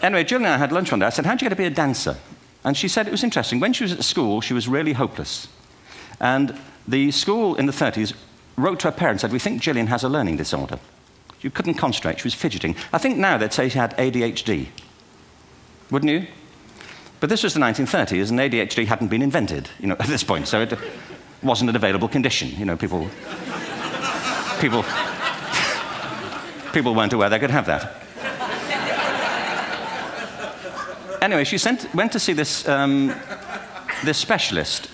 Anyway, Jill and I had lunch one day. I said, how'd you get to be a dancer? And she said it was interesting. When she was at school, she was really hopeless. And the school in the 30s wrote to her parents and said, we think Gillian has a learning disorder. She couldn't concentrate. She was fidgeting. I think now they'd say she had ADHD. Wouldn't you? But this was the 1930s, and ADHD hadn't been invented, at this point. So it wasn't an available condition. People weren't aware they could have that. Anyway, she went to see this specialist.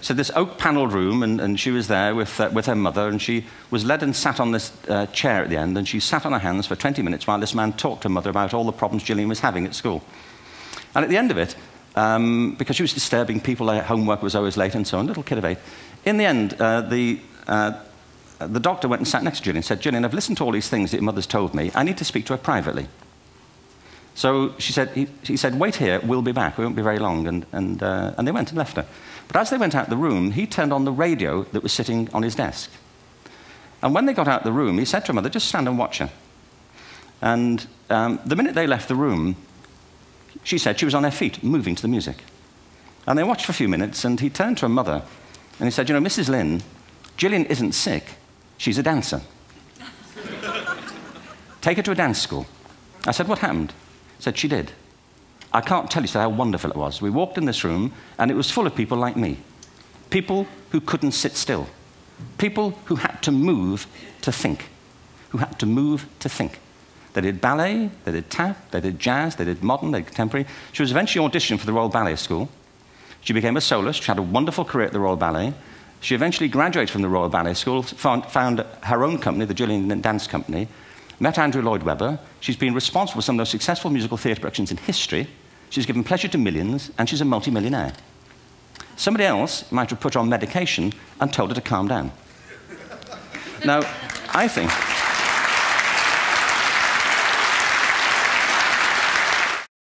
So this oak-panelled room, and she was there with her mother, and she was led and sat on this chair at the end, and she sat on her hands for 20 minutes while this man talked to her mother about all the problems Gillian was having at school. And at the end of it, because she was disturbing people, her homework was always late and so on, little kid of 8, in the end, the doctor went and sat next to Gillian and said, Gillian, I've listened to all these things that your mother's told me. I need to speak to her privately. So he said, wait here, we'll be back. We won't be very long. And they went and left her. But as they went out the room, he turned on the radio that was sitting on his desk. And when they got out the room, he said to her mother, just stand and watch her. And the minute they left the room, she said she was on her feet, moving to the music. And they watched for a few minutes, and he turned to her mother, and he said, Mrs. Lynn, Gillian isn't sick. She's a dancer. Take her to a dance school. I said, what happened? He said, she did. I can't tell you how wonderful it was. We walked in this room, and it was full of people like me. People who couldn't sit still. People who had to move to think. Who had to move to think. They did ballet, they did tap, they did jazz, they did modern, they did contemporary. She was eventually auditioned for the Royal Ballet School. She became a soloist. She had a wonderful career at the Royal Ballet. She eventually graduated from the Royal Ballet School, found her own company, the Gillian Dance Company, met Andrew Lloyd Webber. She's been responsible for some of the most successful musical theatre productions in history. She's given pleasure to millions, and she's a multi-millionaire. Somebody else might have put her on medication and told her to calm down. Now, I think...